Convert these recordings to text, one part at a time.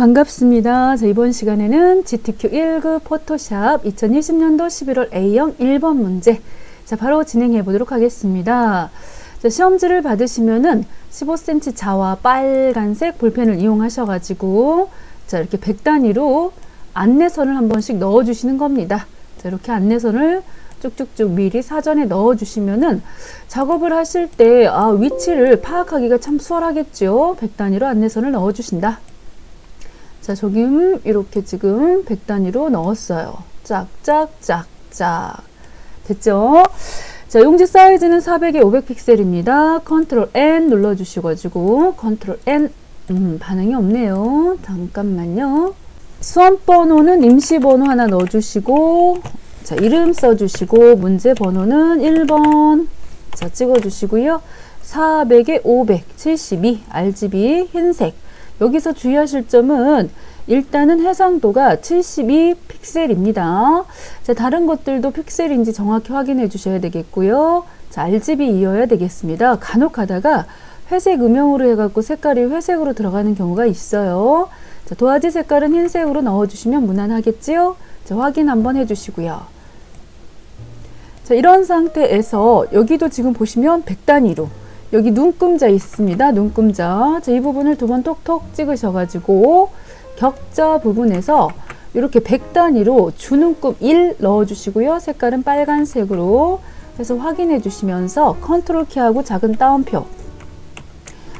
반갑습니다. 자, 이번 시간에는 GTQ 1급 포토샵 2020년도 11월 A형 1번 문제 자, 바로 진행해 보도록 하겠습니다. 자, 시험지를 받으시면은 15cm 자와 빨간색 볼펜을 이용하셔가지고 자, 이렇게 100단위로 안내선을 한 번씩 넣어 주시는 겁니다. 자, 이렇게 안내선을 쭉쭉쭉 미리 사전에 넣어 주시면은 작업을 하실 때 위치를 파악하기가 참 수월하겠죠. 100단위로 안내선을 넣어 주신다. 자, 지금 이렇게 지금 100단위로 넣었어요. 짝짝짝짝 됐죠? 자, 용지 사이즈는 400에 500픽셀입니다. 컨트롤 N 눌러주시고 컨트롤 N 반응이 없네요. 잠깐만요. 수험 번호는 임시 번호 하나 넣어주시고 자, 이름 써주시고 문제 번호는 1번 자, 찍어주시고요. 400에 572 RGB 흰색. 여기서 주의하실 점은 일단은 해상도가 72픽셀입니다. 자, 다른 것들도 픽셀인지 정확히 확인해 주셔야 되겠고요. 자, RGB이어야 되겠습니다. 간혹 가다가 회색 음영으로 해갖고 색깔이 회색으로 들어가는 경우가 있어요. 자, 도화지 색깔은 흰색으로 넣어주시면 무난하겠지요? 자, 확인 한번 해주시고요. 자, 이런 상태에서 여기도 지금 보시면 100단위로 여기 눈금자 있습니다. 눈금자. 자, 이 부분을 두 번 톡톡 찍으셔가지고 격자 부분에서 이렇게 100단위로 주눈금 1 넣어주시고요. 색깔은 빨간색으로 해서 확인해 주시면서 컨트롤 키하고 작은 따옴표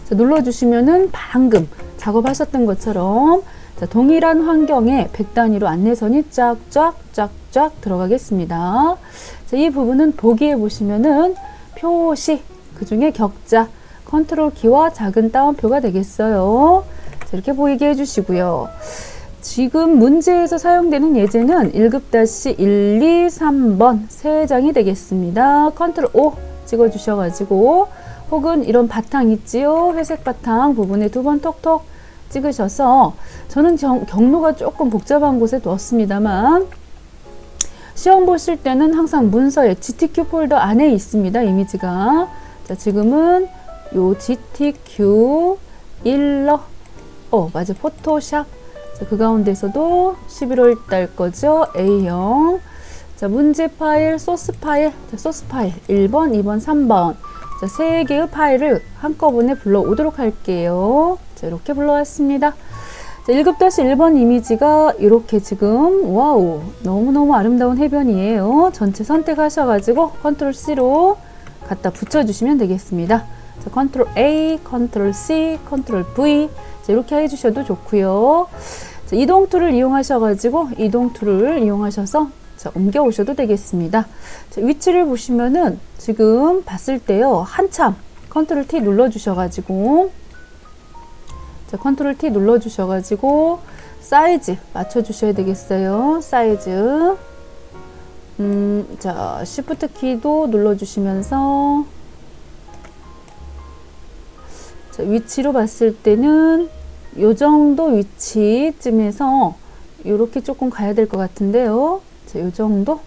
자, 눌러주시면은 방금 작업하셨던 것처럼 자, 동일한 환경에 100단위로 안내선이 쫙쫙쫙쫙 들어가겠습니다. 자, 이 부분은 보기에 보시면은 표시 그 중에 격자, 컨트롤 키와 작은 따옴표가 되겠어요. 자, 이렇게 보이게 해주시고요. 지금 문제에서 사용되는 예제는 1급-1, 2, 3번 3장이 되겠습니다. 컨트롤 O 찍어주셔가지고 혹은 이런 바탕 있지요? 회색 바탕 부분에 두 번 톡톡 찍으셔서 저는 경로가 조금 복잡한 곳에 뒀습니다만 시험 보실 때는 항상 문서에 GTQ 폴더 안에 있습니다. 이미지가. 자, 지금은 요 GTQ 일러 맞아 포토샵 자, 그 가운데서도 11월 달 거죠. A형 자, 문제 파일 소스 파일 자, 소스 파일 1번 2번 3번 자, 3개의 파일을 한꺼번에 불러오도록 할게요. 자, 이렇게 불러왔습니다. 자, 1급-1번 이미지가 이렇게 지금 와우 너무너무 아름다운 해변이에요. 전체 선택하셔가지고 컨트롤 C로 갖다 붙여주시면 되겠습니다. 자, 컨트롤 A, 컨트롤 C, 컨트롤 V 자, 이렇게 해주셔도 좋고요. 자, 이동 툴을 이용하셔가지고 이동 툴을 이용하셔서 자, 옮겨 오셔도 되겠습니다. 자, 위치를 보시면은 지금 봤을 때요 한참 컨트롤 T 눌러주셔가지고 자, 컨트롤 T 눌러주셔가지고 사이즈 맞춰주셔야 되겠어요. 사이즈 자, Shift 키도 눌러주시면서 자, 위치로 봤을 때는 요 정도 위치쯤에서 이렇게 조금 가야 될 것 같은데요. 자, 요 정도.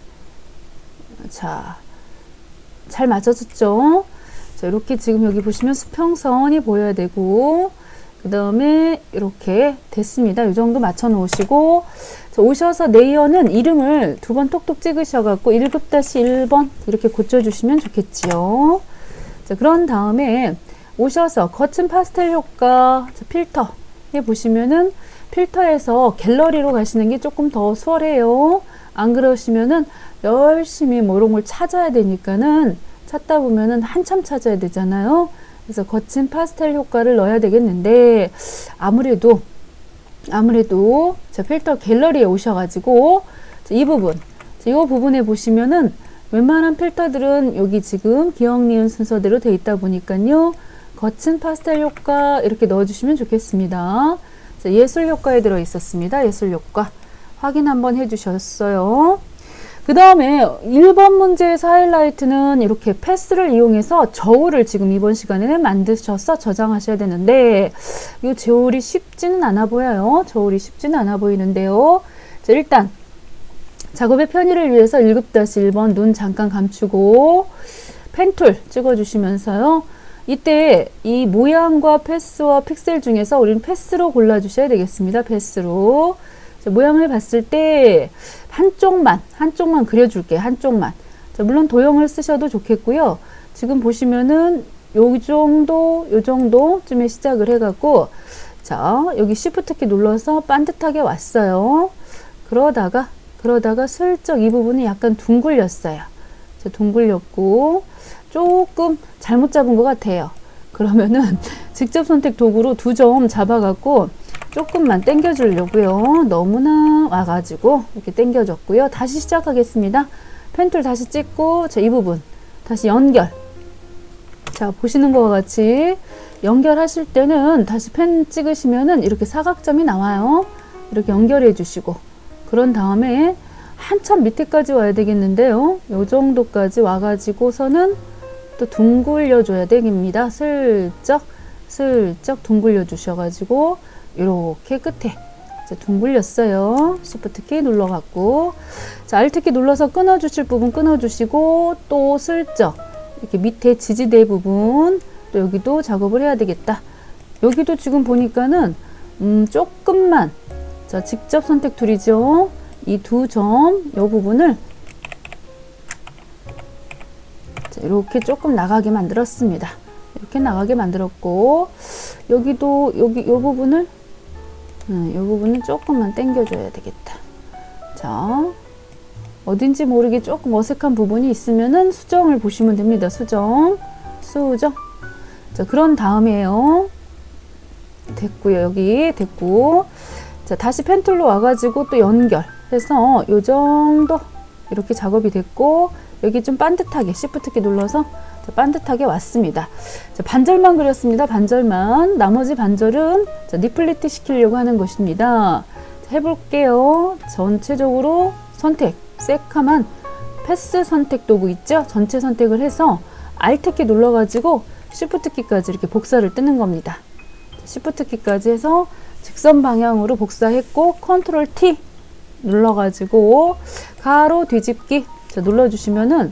자, 잘 맞춰졌죠? 자, 이렇게 지금 여기 보시면 수평선이 보여야 되고 그 다음에 이렇게 됐습니다. 이 정도 맞춰 놓으시고 자, 오셔서 레이어는 이름을 두 번 톡톡 찍으셔갖고 1급-1번 이렇게 고쳐주시면 좋겠지요. 자, 그런 다음에 오셔서 거친 파스텔 효과 자, 필터에 보시면은 필터에서 갤러리로 가시는 게 조금 더 수월해요. 안 그러시면은 열심히 뭐 이런 걸 찾아야 되니까는 찾다 보면은 한참 찾아야 되잖아요. 그래서 거친 파스텔 효과를 넣어야 되겠는데 아무래도 자, 필터 갤러리에 오셔가지고 자, 이 부분에 보시면은 웬만한 필터들은 여기 지금 기억 니은 순서대로 돼 있다 보니까요 거친 파스텔 효과 이렇게 넣어주시면 좋겠습니다. 자, 예술 효과에 들어 있었습니다. 예술 효과 확인 한번 해주셨어요. 그 다음에 1번 문제에서 하이라이트는 이렇게 패스를 이용해서 저울을 지금 이번 시간에는 만드셔서 저장하셔야 되는데 이 저울이 쉽지는 않아 보여요. 저울이 쉽지는 않아 보이는데요. 자, 일단 작업의 편의를 위해서 1급-1번 눈 잠깐 감추고 펜툴 찍어주시면서요. 이때 이 모양과 패스와 픽셀 중에서 우리는 패스로 골라주셔야 되겠습니다. 패스로. 자, 모양을 봤을 때 한쪽만 그려줄게요. 한쪽만. 자, 물론 도형을 쓰셔도 좋겠고요. 지금 보시면은 요 정도쯤에 시작을 해갖고, 자, 여기 Shift 키 눌러서 반듯하게 왔어요. 그러다가 슬쩍 이 부분이 약간 둥글렸어요. 자, 둥글렸고, 조금 잘못 잡은 것 같아요. 그러면은 직접 선택 도구로 2점 잡아갖고 조금만 당겨 주려고요. 너무나 와가지고 이렇게 당겨줬고요. 다시 시작하겠습니다. 펜툴 다시 찍고, 자, 이 부분 다시 연결. 자, 보시는 것과 같이 연결하실 때는 다시 펜 찍으시면은 이렇게 사각점이 나와요. 이렇게 연결해 주시고, 그런 다음에 한참 밑에까지 와야 되겠는데요. 요 정도까지 와가지고서는 또 둥글려 줘야 됩니다. 슬쩍 둥글려 주셔가지고 이렇게 끝에 이제 둥글렸어요. Shift 키 눌러갖고, 자, Alt 키 눌러서 끊어 주실 부분 끊어 주시고, 또 슬쩍 이렇게 밑에 지지대 부분 또 여기도 작업을 해야 되겠다. 여기도 지금 보니까는 조금만, 자, 직접 선택 툴이죠. 이 2점 요 부분을 이렇게 조금 나가게 만들었습니다. 이렇게 나가게 만들었고, 여기도 요 부분을 조금만 당겨줘야 되겠다. 자, 어딘지 모르게 조금 어색한 부분이 있으면은 수정을 보시면 됩니다. 수정. 자, 그런 다음에요. 됐고요. 여기 됐고, 자, 다시 펜툴로 와가지고 또 연결해서 요 정도 이렇게 작업이 됐고, 여기 좀 반듯하게 Shift 키 눌러서 반듯하게 왔습니다. 자, 반절만 그렸습니다. 반절만. 나머지 반절은 자, 리플리트 시키려고 하는 것입니다. 자, 해볼게요. 전체적으로 선택, 새카만 패스 선택 도구 있죠? 전체 선택을 해서 Alt 키 눌러가지고 Shift 키까지 이렇게 복사를 뜨는 겁니다. Shift 키까지 해서 직선 방향으로 복사했고, Ctrl T 눌러가지고 가로 뒤집기, 자, 눌러주시면은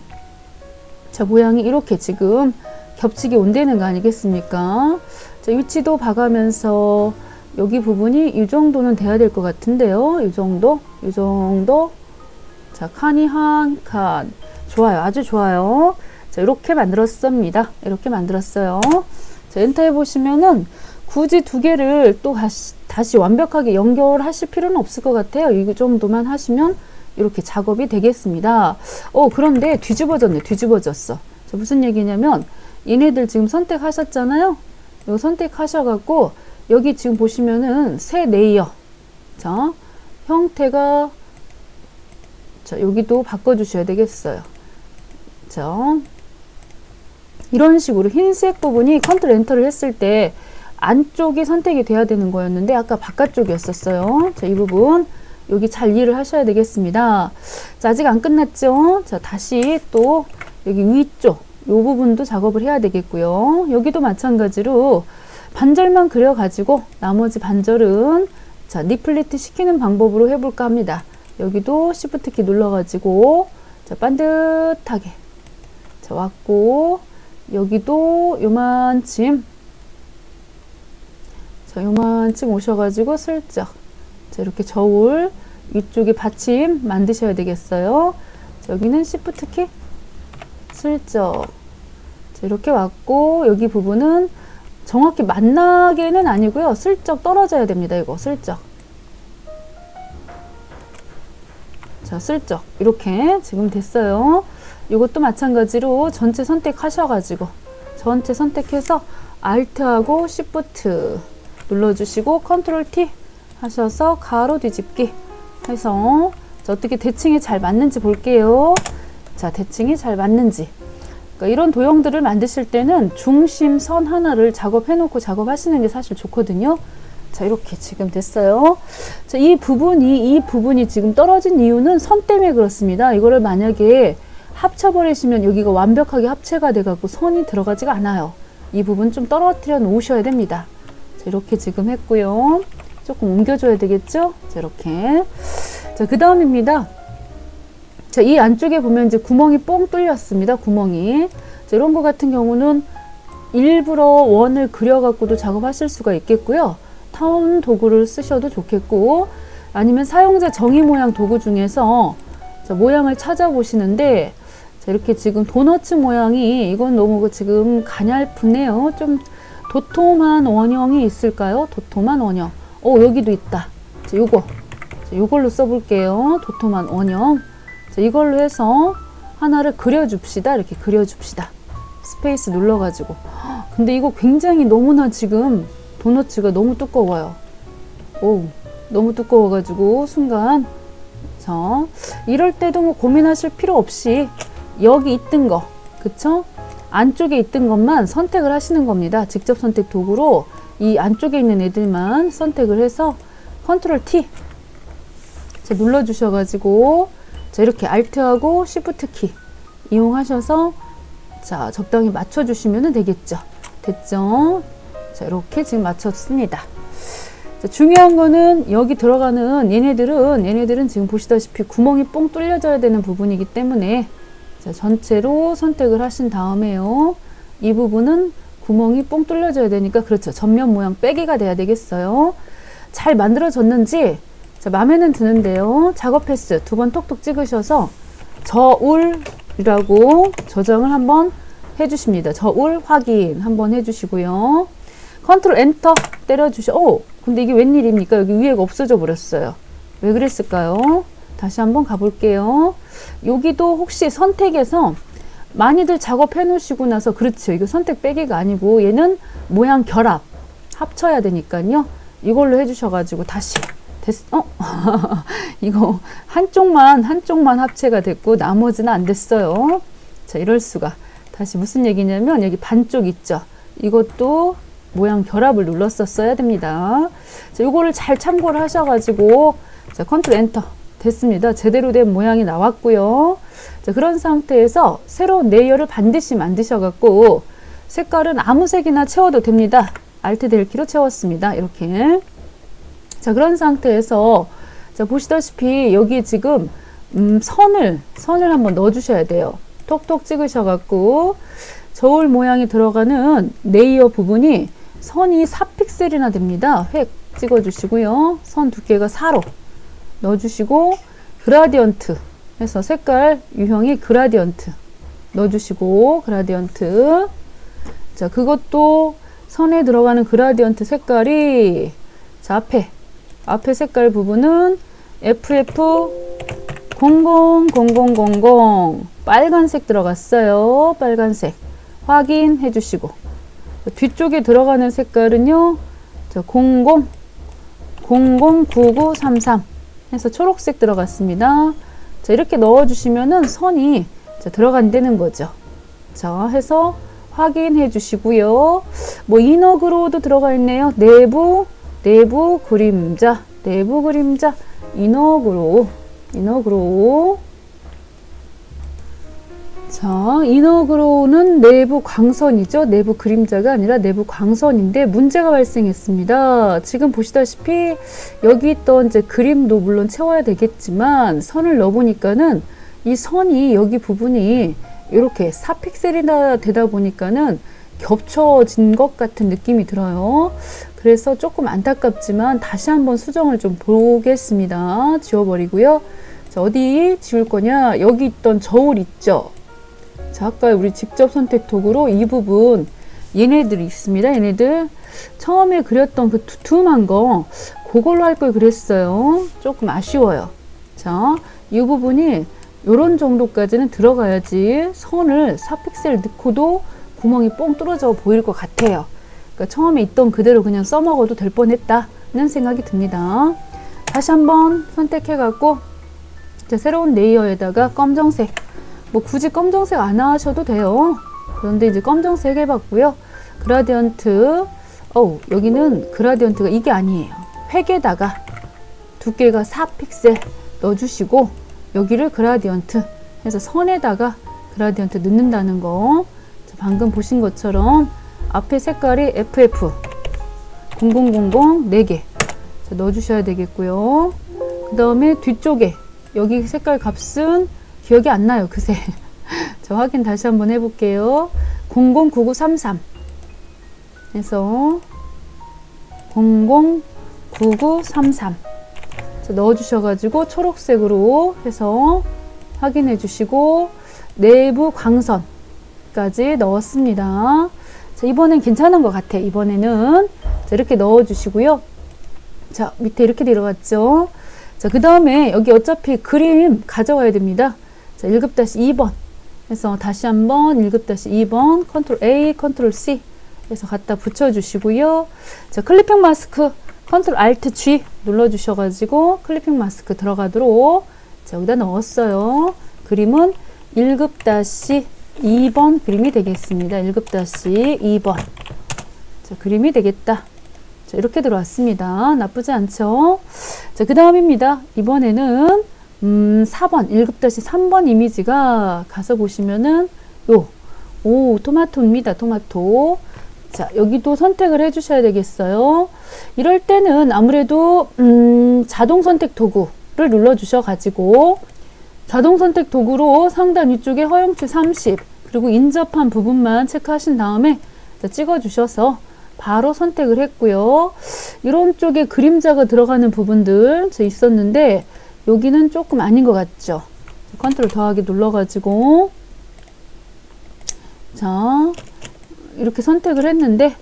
자, 모양이 이렇게 지금 겹치게 온다는 거 아니겠습니까? 자, 위치도 봐가면서 여기 부분이 이 정도는 돼야 될 것 같은데요. 이 정도. 자, 칸이 한 칸. 좋아요. 아주 좋아요. 자, 이렇게 만들었습니다. 이렇게 만들었어요. 자, 엔터 해보시면은 굳이 2개를 또 다시 완벽하게 연결하실 필요는 없을 것 같아요. 이 정도만 하시면 이렇게 작업이 되겠습니다. 그런데 뒤집어졌어. 자, 무슨 얘기냐면, 얘네들 지금 선택하셨잖아요. 이거 선택하셔갖고, 여기 지금 보시면은 새 레이어. 자, 형태가, 자, 여기도 바꿔주셔야 되겠어요. 자, 이런 식으로 흰색 부분이 컨트롤 엔터를 했을 때 안쪽이 선택이 돼야 되는 거였는데, 아까 바깥쪽이었었어요. 자, 이 부분. 여기 잘 이해를 하셔야 되겠습니다. 자, 아직 안 끝났죠? 자, 다시 또 여기 위쪽 요 부분도 작업을 해야 되겠고요. 여기도 마찬가지로 반절만 그려가지고 나머지 반절은 자, 리플리트 시키는 방법으로 해볼까 합니다. 여기도 Shift 키 눌러가지고 자, 반듯하게 자, 왔고, 여기도 요만큼 오셔가지고 슬쩍 자, 이렇게 저울 위쪽에 받침 만드셔야 되겠어요. 자, 여기는 Shift 키 슬쩍 자, 이렇게 왔고, 여기 부분은 정확히 만나게는 아니고요. 슬쩍 떨어져야 됩니다. 이거 슬쩍. 자, 슬쩍 이렇게 지금 됐어요. 이것도 마찬가지로 전체 선택하셔가지고 전체 선택해서 Alt하고 Shift 눌러주시고 Ctrl T 하셔서 가로 뒤집기 해서 자, 어떻게 대칭이 잘 맞는지 볼게요. 자, 대칭이 잘 맞는지. 그러니까 이런 도형들을 만드실 때는 중심선 하나를 작업해 놓고 작업하시는 게 사실 좋거든요. 자, 이렇게 지금 됐어요. 자, 이 부분이 지금 떨어진 이유는 선 때문에 그렇습니다. 이거를 만약에 합쳐버리시면 여기가 완벽하게 합체가 돼갖고 선이 들어가지가 않아요. 이 부분 좀 떨어뜨려 놓으셔야 됩니다. 자, 이렇게 지금 했고요. 조금 옮겨줘야 되겠죠? 자, 이렇게. 자, 그 다음입니다. 자, 이 안쪽에 보면 이제 구멍이 뻥 뚫렸습니다. 구멍이. 자, 이런 거 같은 경우는 일부러 원을 그려갖고도 작업하실 수가 있겠고요. 타원 도구를 쓰셔도 좋겠고, 아니면 사용자 정의 모양 도구 중에서 자, 모양을 찾아보시는데, 자, 이렇게 지금 도너츠 모양이 이건 너무 지금 가냘프네요. 좀 도톰한 원형이 있을까요? 도톰한 원형. 여기도 있다. 자, 요걸로 써볼게요. 도톰한 원형. 자, 이걸로 해서 하나를 그려줍시다. 이렇게 그려줍시다. 스페이스 눌러가지고. 근데 이거 굉장히 너무나 지금 도너츠가 너무 두꺼워요. 너무 두꺼워가지고 순간. 자, 이럴 때도 뭐 고민하실 필요 없이 여기 있던 거, 그쵸? 안쪽에 있던 것만 선택을 하시는 겁니다. 직접 선택 도구로 이 안쪽에 있는 애들만 선택을 해서 컨트롤 T 자, 눌러주셔가지고 자, 이렇게 Alt하고 Shift 키 이용하셔서 자, 적당히 맞춰주시면 되겠죠. 됐죠? 자, 이렇게 지금 맞췄습니다. 자, 중요한 거는 여기 들어가는 얘네들은 지금 보시다시피 구멍이 뽕 뚫려져야 되는 부분이기 때문에 자, 전체로 선택을 하신 다음에요. 이 부분은 구멍이 뽕 뚫려져야 되니까 그렇죠. 전면 모양 빼기가 돼야 되겠어요. 잘 만들어졌는지 자, 마음에는 드는데요. 작업 패스 2번 톡톡 찍으셔서 저울이라고 저장을 한번 해주십니다. 저울 확인 한번 해주시고요. 컨트롤 엔터 때려주셔. 근데 이게 웬일입니까? 여기 위에가 없어져 버렸어요. 왜 그랬을까요? 다시 한번 가볼게요. 여기도 혹시 선택에서 많이들 작업해 놓으시고 나서 그렇죠. 이거 선택 빼기가 아니고 얘는 모양 결합 합쳐야 되니까요. 이걸로 해주셔가지고 다시 이거 한쪽만 합체가 됐고 나머지는 안 됐어요. 자, 이럴 수가. 다시 무슨 얘기냐면 여기 반쪽 있죠. 이것도 모양 결합을 눌렀었어야 됩니다. 자, 요거를 잘 참고를 하셔가지고 자, 컨트롤 엔터 됐습니다. 제대로 된 모양이 나왔고요. 자, 그런 상태에서 새로운 레이어를 반드시 만드셔갖고 색깔은 아무 색이나 채워도 됩니다. Alt 델키로 채웠습니다. 이렇게. 자, 그런 상태에서 자, 보시다시피 여기 지금 선을 한번 넣어 주셔야 돼요. 톡톡 찍으셔갖고 저울 모양이 들어가는 레이어 부분이 선이 4픽셀이나 됩니다. 획 찍어주시고요. 선 두께가 4로 넣어주시고 그라디언트 해서 색깔 유형이 그라디언트 넣어주시고 그라디언트 자, 그것도 선에 들어가는 그라디언트 색깔이 자, 앞에 색깔 부분은 FF000000 빨간색 들어갔어요. 빨간색 확인해 주시고 뒤쪽에 들어가는 색깔은요. 자, 009933 해서 초록색 들어갔습니다. 자, 이렇게 넣어 주시면은 선이 자, 들어간다는 거죠. 자, 해서 확인해 주시고요. 뭐 이너그로우도 들어가 있네요. 내부 그림자 이너그로우 자, 이너그로우는 내부 광선이죠. 내부 그림자가 아니라 내부 광선인데 문제가 발생했습니다. 지금 보시다시피 여기 있던 이제 그림도 물론 채워야 되겠지만 선을 넣어보니까는 이 선이 여기 부분이 이렇게 4픽셀이나 되다 보니까는 겹쳐진 것 같은 느낌이 들어요. 그래서 조금 안타깝지만 다시 한번 수정을 좀 보겠습니다. 지워버리고요. 자, 어디 지울 거냐? 여기 있던 저울 있죠? 자, 아까 우리 직접 선택 도구로 이 부분 얘네들이 있습니다. 얘네들 처음에 그렸던 그 두툼한 거 그걸로 할 걸 그랬어요. 조금 아쉬워요. 자, 이 부분이 요런 정도까지는 들어가야지 선을 4픽셀 넣고도 구멍이 뽕 뚫어져 보일 것 같아요. 그러니까 처음에 있던 그대로 그냥 써먹어도 될 뻔했다는 생각이 듭니다. 다시 한번 선택해 갖고 새로운 레이어에다가 검정색 뭐 굳이 검정색 안 하셔도 돼요. 그런데 이제 검정색 해봤고요. 그라디언트 여기는 그라디언트가 이게 아니에요. 획에다가 두께가 4픽셀 넣어주시고 여기를 그라디언트 해서 선에다가 그라디언트 넣는다는 거. 자, 방금 보신 것처럼 앞에 색깔이 FF 0000 4개 자, 넣어주셔야 되겠고요. 그 다음에 뒤쪽에 여기 색깔 값은 기억이 안 나요. 그새 자, 확인 다시 한번 해볼게요. 009933 해서 009933 넣어주셔가지고 초록색으로 해서 확인해 주시고 내부 광선까지 넣었습니다. 자, 이번엔 괜찮은 것 같아. 이번에는 자, 이렇게 넣어주시고요. 자, 밑에 이렇게 들어갔죠. 자, 그 다음에 여기 어차피 그림 가져와야 됩니다. 자, 1급-2번 해서 다시 한번 1급-2번 컨트롤 A, 컨트롤 C 해서 갖다 붙여주시고요. 자, 클리핑 마스크 컨트롤 Alt G 눌러주셔가지고 클리핑 마스크 들어가도록 자, 여기다 넣었어요. 그림은 1급-2번 그림이 되겠습니다. 1급-2번 자, 그림이 되겠다. 자, 이렇게 들어왔습니다. 나쁘지 않죠? 자, 그 다음입니다. 이번에는 4번 1급-3번 이미지가 가서 보시면은 토마토입니다. 토마토. 자, 여기도 선택을 해 주셔야 되겠어요. 이럴 때는 아무래도 자동 선택 도구를 눌러 주셔 가지고 자동 선택 도구로 상단 위쪽에 허용치 30 그리고 인접한 부분만 체크하신 다음에 찍어 주셔서 바로 선택을 했고요. 이런 쪽에 그림자가 들어가는 부분들 있었는데 여기는 조금 아닌 것 같죠. 컨트롤 더하기 눌러 가지고 자, 이렇게 선택을 했는데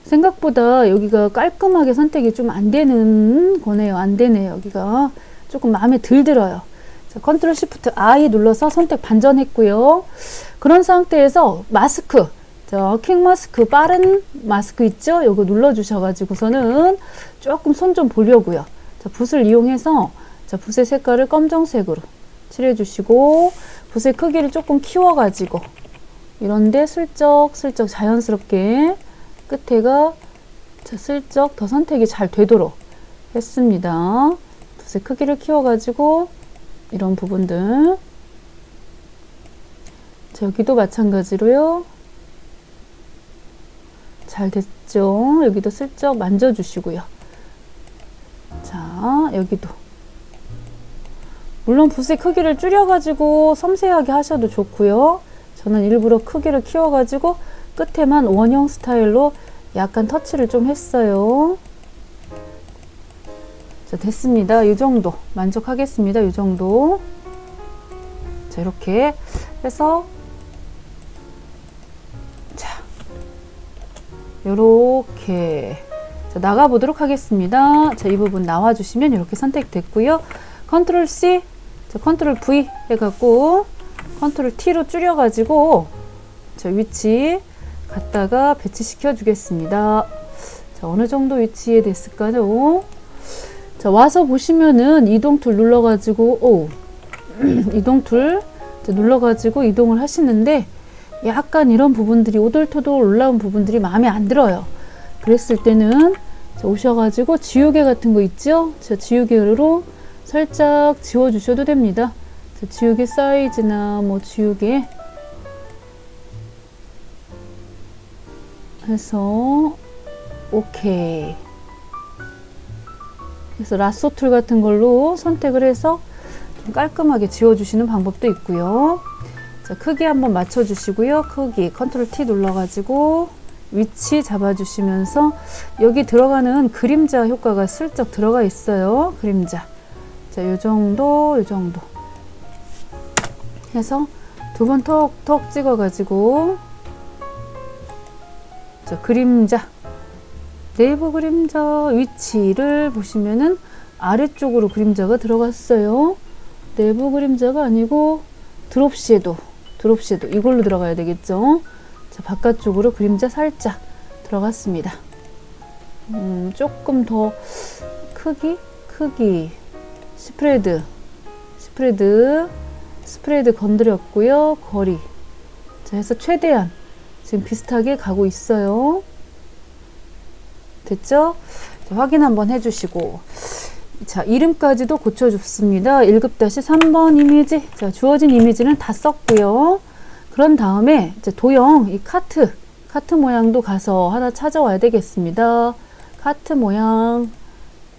생각보다 여기가 깔끔하게 선택이 좀 안 되는 거네요. 안 되네요. 여기가 조금 마음에 덜 들어요. 자, 컨트롤 시프트 I 눌러서 선택 반전했고요. 그런 상태에서 마스크, 자, 킹 마스크, 빠른 마스크 있죠? 요거 눌러 주셔가지고서는 조금 손 좀 보려고요. 자, 붓을 이용해서 자, 붓의 색깔을 검정색으로 칠해 주시고 붓의 크기를 조금 키워가지고 이런데 슬쩍 자연스럽게 끝에가 자, 슬쩍 더 선택이 잘 되도록 했습니다. 붓의 크기를 키워가지고 이런 부분들 자, 여기도 마찬가지로요. 잘 됐죠? 여기도 슬쩍 만져주시고요. 자, 여기도 물론 붓의 크기를 줄여가지고 섬세하게 하셔도 좋고요. 저는 일부러 크기를 키워가지고 끝에만 원형 스타일로 약간 터치를 좀 했어요. 자, 됐습니다. 이 정도 만족하겠습니다. 이 정도. 자, 이렇게 해서 자, 요렇게 자, 나가 보도록 하겠습니다. 자, 이 부분 나와 주시면 이렇게 선택됐고요. 컨트롤 C, 자, 컨트롤 V 해갖고 컨트롤 T로 줄여가지고 자, 위치 갖다가 배치시켜 주겠습니다. 자, 어느 정도 위치에 됐을까요? 자, 와서 보시면은 이동 툴 눌러가지고 이동 툴 눌러가지고 이동을 하시는데 약간 이런 부분들이 오돌토돌 올라온 부분들이 마음에 안 들어요. 그랬을 때는 자, 오셔가지고 지우개 같은 거 있죠? 자, 지우개로 살짝 지워 주셔도 됩니다. 자, 지우개 사이즈나 뭐 지우개 해서 오케이. 그래서 라sso 툴 같은 걸로 선택을 해서 좀 깔끔하게 지워주시는 방법도 있고요. 자, 크기 한번 맞춰주시고요. 크기 컨트롤 T 눌러가지고 위치 잡아주시면서 여기 들어가는 그림자 효과가 슬쩍 들어가 있어요. 그림자. 자, 요 정도 해서 두 번 톡톡 찍어가지고 자, 그림자 내부 그림자 위치를 보시면은 아래쪽으로 그림자가 들어갔어요. 내부 그림자가 아니고 드롭 섀도우 이걸로 들어가야 되겠죠. 자, 바깥쪽으로 그림자 살짝 들어갔습니다. 조금 더 크기 스프레드 건드렸고요. 거리 자, 해서 최대한 지금 비슷하게 가고 있어요. 됐죠? 자, 확인 한번 해주시고 자, 이름까지도 고쳐줬습니다. 1급-3번 이미지 자, 주어진 이미지는 다 썼고요. 그런 다음에 이제 도형 이 카트 모양도 가서 하나 찾아와야 되겠습니다. 카트 모양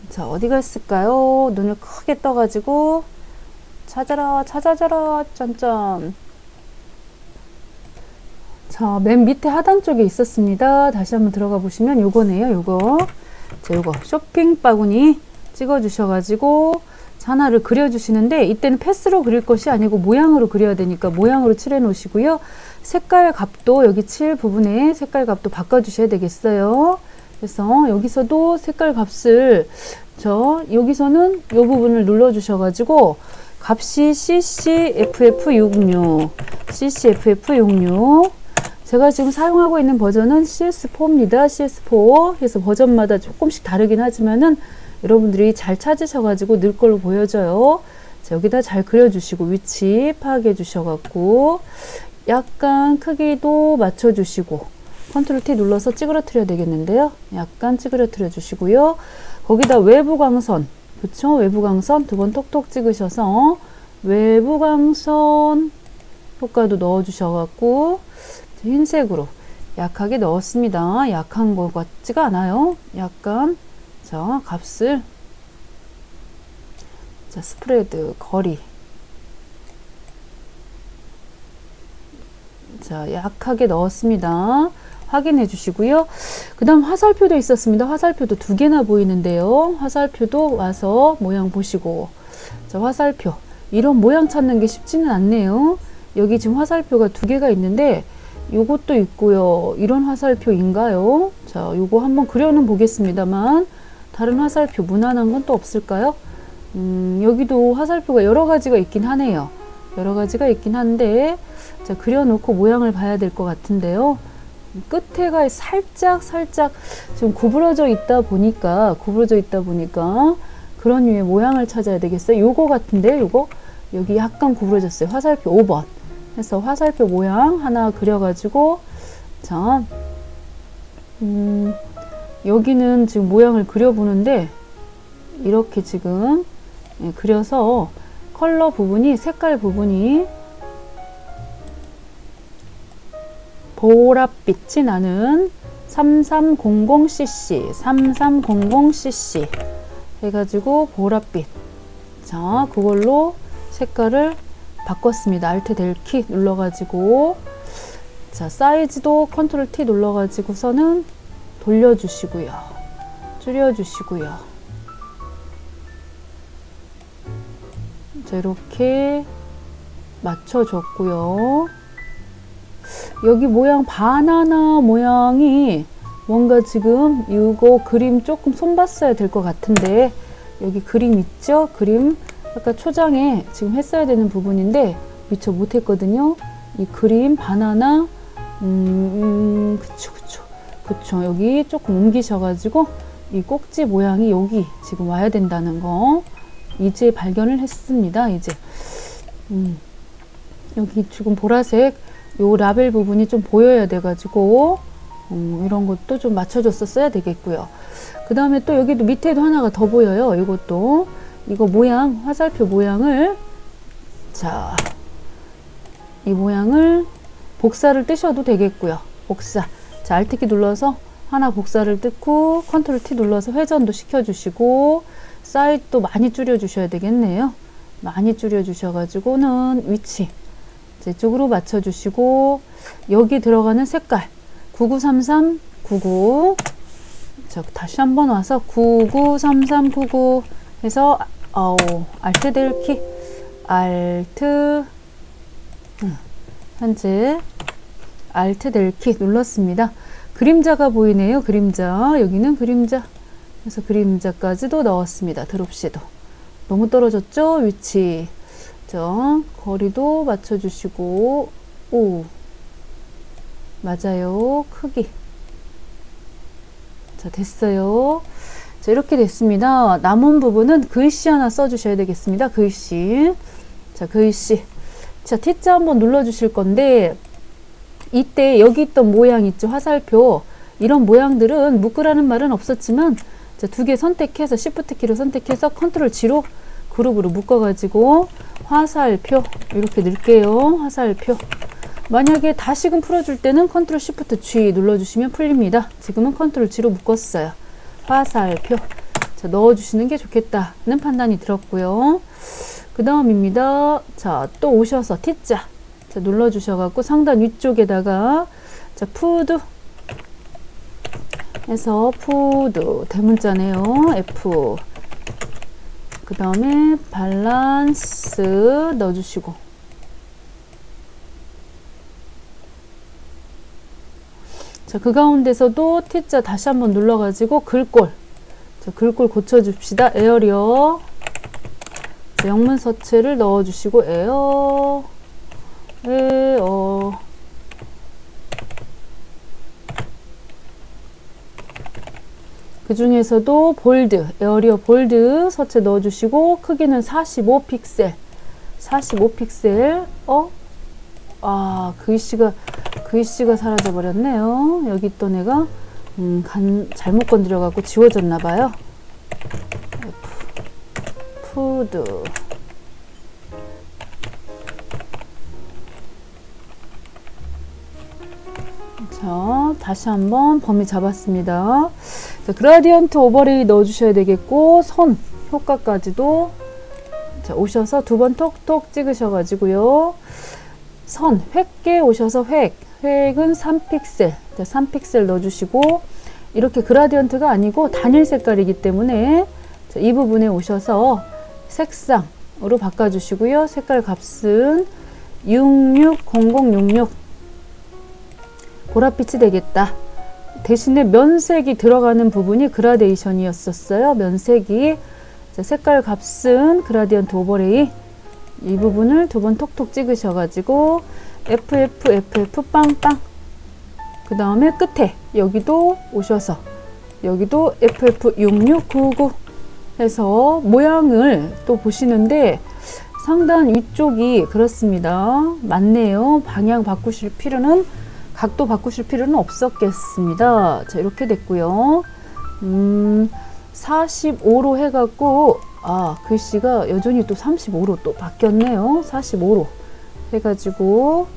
자, 어디가 있을까요? 눈을 크게 떠가지고 찾아라 짠짠 자, 맨 밑에 하단 쪽에 있었습니다. 다시 한번 들어가 보시면 요거네요, 요거. 자, 요거 쇼핑 바구니 찍어 주셔가지고 하나를 그려주시는데, 이때는 패스로 그릴 것이 아니고 모양으로 그려야 되니까 모양으로 칠해 놓으시고요. 색깔 값도 여기 칠 부분에 색깔 값도 바꿔주셔야 되겠어요. 그래서 여기서도 색깔 값을 여기서는 이 부분을 눌러 주셔가지고 값이 CCFF66 CCFF66 제가 지금 사용하고 있는 버전은 CS4입니다. CS4. 그래서 버전마다 조금씩 다르긴 하지만은 여러분들이 잘 찾으셔가지고 늘 걸로 보여져요. 자, 여기다 잘 그려주시고 위치 파악해 주셔갖고 약간 크기도 맞춰주시고 컨트롤 T 눌러서 찌그러뜨려야 되겠는데요. 약간 찌그러뜨려 주시고요. 거기다 외부 광선, 그쵸? 외부 광선 두 번 톡톡 찍으셔서 외부 광선 효과도 넣어 주셔갖고 흰색으로 약하게 넣었습니다. 약한 것 같지가 않아요. 약간 자, 값을 자, 스프레드 거리 자, 약하게 넣었습니다. 확인해 주시고요. 그 다음 화살표도 있었습니다. 화살표도 두 개나 보이는데요. 화살표도 와서 모양 보시고 자, 화살표 이런 모양 찾는 게 쉽지는 않네요. 여기 지금 화살표가 두 개가 있는데 요것도 있고요. 이런 화살표인가요? 자, 요거 한번 그려는 보겠습니다만 다른 화살표 무난한 건 또 없을까요? 여기도 화살표가 여러 가지가 있긴 하네요. 여러 가지가 있긴 한데 자, 그려놓고 모양을 봐야 될 것 같은데요. 끝에가 살짝 좀 구부러져 있다 보니까 그런 류의 모양을 찾아야 되겠어요. 요거 같은데 요거 여기 약간 구부러졌어요. 화살표 5번 해서 화살표 모양 하나 그려가지고 자 여기는 지금 모양을 그려보는데 이렇게 지금 그려서 컬러 부분이 색깔 부분이 보랏빛이 나는 3300cc 해가지고 보랏빛 자 그걸로 색깔을 바꿨습니다. Alt del 키 눌러가지고 자 사이즈도 컨트롤 T 눌러가지고서는 돌려주시고요. 줄여주시고요. 자 이렇게 맞춰줬고요. 여기 모양 바나나 모양이 뭔가 지금 이거 그림 조금 손봤어야 될 것 같은데 여기 그림 있죠? 그림 아까 초장에 지금 했어야 되는 부분인데 미처 못했거든요. 이 그림 바나나 그쵸 여기 조금 옮기셔가지고 이 꼭지 모양이 여기 지금 와야 된다는 거 이제 발견을 했습니다. 이제 여기 지금 보라색 요 라벨 부분이 좀 보여야 돼가지고 이런 것도 좀 맞춰줬었어야 되겠고요. 그 다음에 또 여기도 밑에도 하나가 더 보여요. 이것도 이거 모양 화살표 모양을 자 이 모양을 복사를 뜨셔도 되겠고요. 복사 자 Alt키 눌러서 하나 복사를 뜯고 컨트롤 T 눌러서 회전도 시켜주시고 사이즈도 많이 줄여주셔야 되겠네요. 많이 줄여주셔가지고는 위치 이쪽으로 맞춰주시고 여기 들어가는 색깔 993399 자 다시 한번 와서 993399 해서 Alt del 키 Alt 현재 Alt del 키 눌렀습니다. 그림자가 보이네요. 그림자 여기는 그림자 그래서 그림자까지도 넣었습니다. 드롭시도 너무 떨어졌죠? 위치 거리도 맞춰주시고 오 맞아요. 크기 자 됐어요. 자 이렇게 됐습니다. 남은 부분은 글씨 하나 써주셔야 되겠습니다. 글씨 자 글씨 자 T자 한번 눌러주실 건데 이때 여기 있던 모양 있죠? 화살표 이런 모양들은 묶으라는 말은 없었지만 두 개 선택해서 Shift 키로 선택해서 컨트롤 G로 그룹으로 묶어가지고 화살표 이렇게 넣을게요. 화살표 만약에 다시금 풀어줄 때는 컨트롤 Shift G 눌러주시면 풀립니다. 지금은 컨트롤 G로 묶었어요. 화살표 자 넣어주시는 게 좋겠다는 판단이 들었고요. 그 다음입니다. 자 또 오셔서 T자 자 눌러주셔갖고 상단 위쪽에다가 자, 푸드 해서 푸드 대문자네요. F. 그 다음에 밸런스 넣어주시고, 자, 그 가운데서도 T자 다시 한번 눌러가지고 글꼴, 자, 글꼴 고쳐줍시다. 에어리어, 자, 영문 서체를 넣어주시고 에어 그 중에서도 볼드, 에어리어 볼드 서체 넣어주시고 크기는 45픽셀 45픽셀. 글씨가 사라져 버렸네요. 여기 있던 애가 잘못 건드려 갖고 지워졌나 봐요. 푸드. 자, 다시 한번 범위 잡았습니다. 자, 그라디언트 오버레이 넣어주셔야 되겠고, 선 효과까지도, 자, 오셔서 두 번 톡톡 찍으셔가지고요. 선, 획계 오셔서 획은 3픽셀. 자, 3픽셀 넣어주시고, 이렇게 그라디언트가 아니고 단일 색깔이기 때문에, 자, 이 부분에 오셔서 색상으로 바꿔주시고요. 색깔 값은 660066. 보랏빛이 되겠다. 대신에 면색이 들어가는 부분이 그라데이션이었었어요. 면색이. 자, 색깔 값은 그라디언트 오버레이 이 부분을 두 번 톡톡 찍으셔가지고 FF 빵빵. 그 다음에 끝에 여기도 오셔서 여기도 FF6699 해서 모양을 또 보시는데 상단 위쪽이 그렇습니다. 맞네요. 방향 바꾸실 필요는, 각도 바꾸실 필요는 없었겠습니다. 자, 이렇게 됐고요. 45로 해갖고, 글씨가 여전히 또 35로 또 바뀌었네요. 45로 해가지고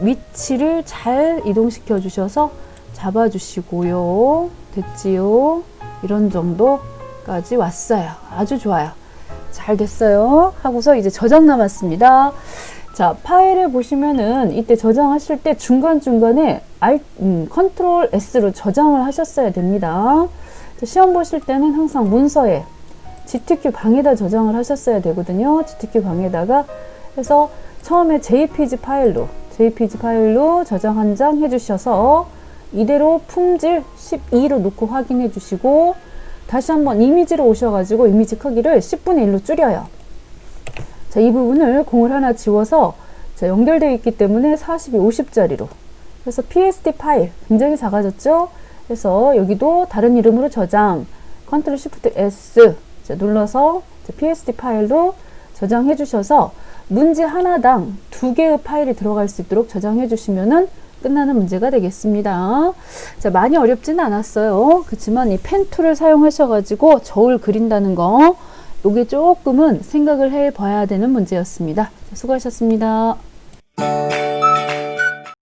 위치를 잘 이동시켜 주셔서 잡아주시고요. 됐지요? 이런 정도까지 왔어요. 아주 좋아요. 잘 됐어요. 하고서 이제 저장 남았습니다. 자, 파일에 보시면은 이때 저장하실 때 중간중간에 컨트롤 S로 저장을 하셨어야 됩니다. 자, 시험 보실 때는 항상 문서에 GTQ 방에다 저장을 하셨어야 되거든요. GTQ 방에다가 해서 처음에 JPG 파일로 저장 한 장 해주셔서 이대로 품질 12로 놓고 확인해 주시고, 다시 한번 이미지로 오셔가지고 이미지 크기를 10분의 1로 줄여요. 자, 이 부분을 공을 하나 지워서, 자, 연결되어 있기 때문에 42, 50짜리로. 그래서 PSD 파일 굉장히 작아졌죠? 그래서 여기도 다른 이름으로 저장, 컨트롤 시프트 S 눌러서 PSD 파일로 저장해 주셔서 문제 하나당 2개의 파일이 들어갈 수 있도록 저장해 주시면은 끝나는 문제가 되겠습니다. 자, 많이 어렵지는 않았어요. 그렇지만 이 펜 툴을 사용하셔가지고 저울 그린다는 거, 요게 조금은 생각을 해 봐야 되는 문제였습니다. 수고하셨습니다.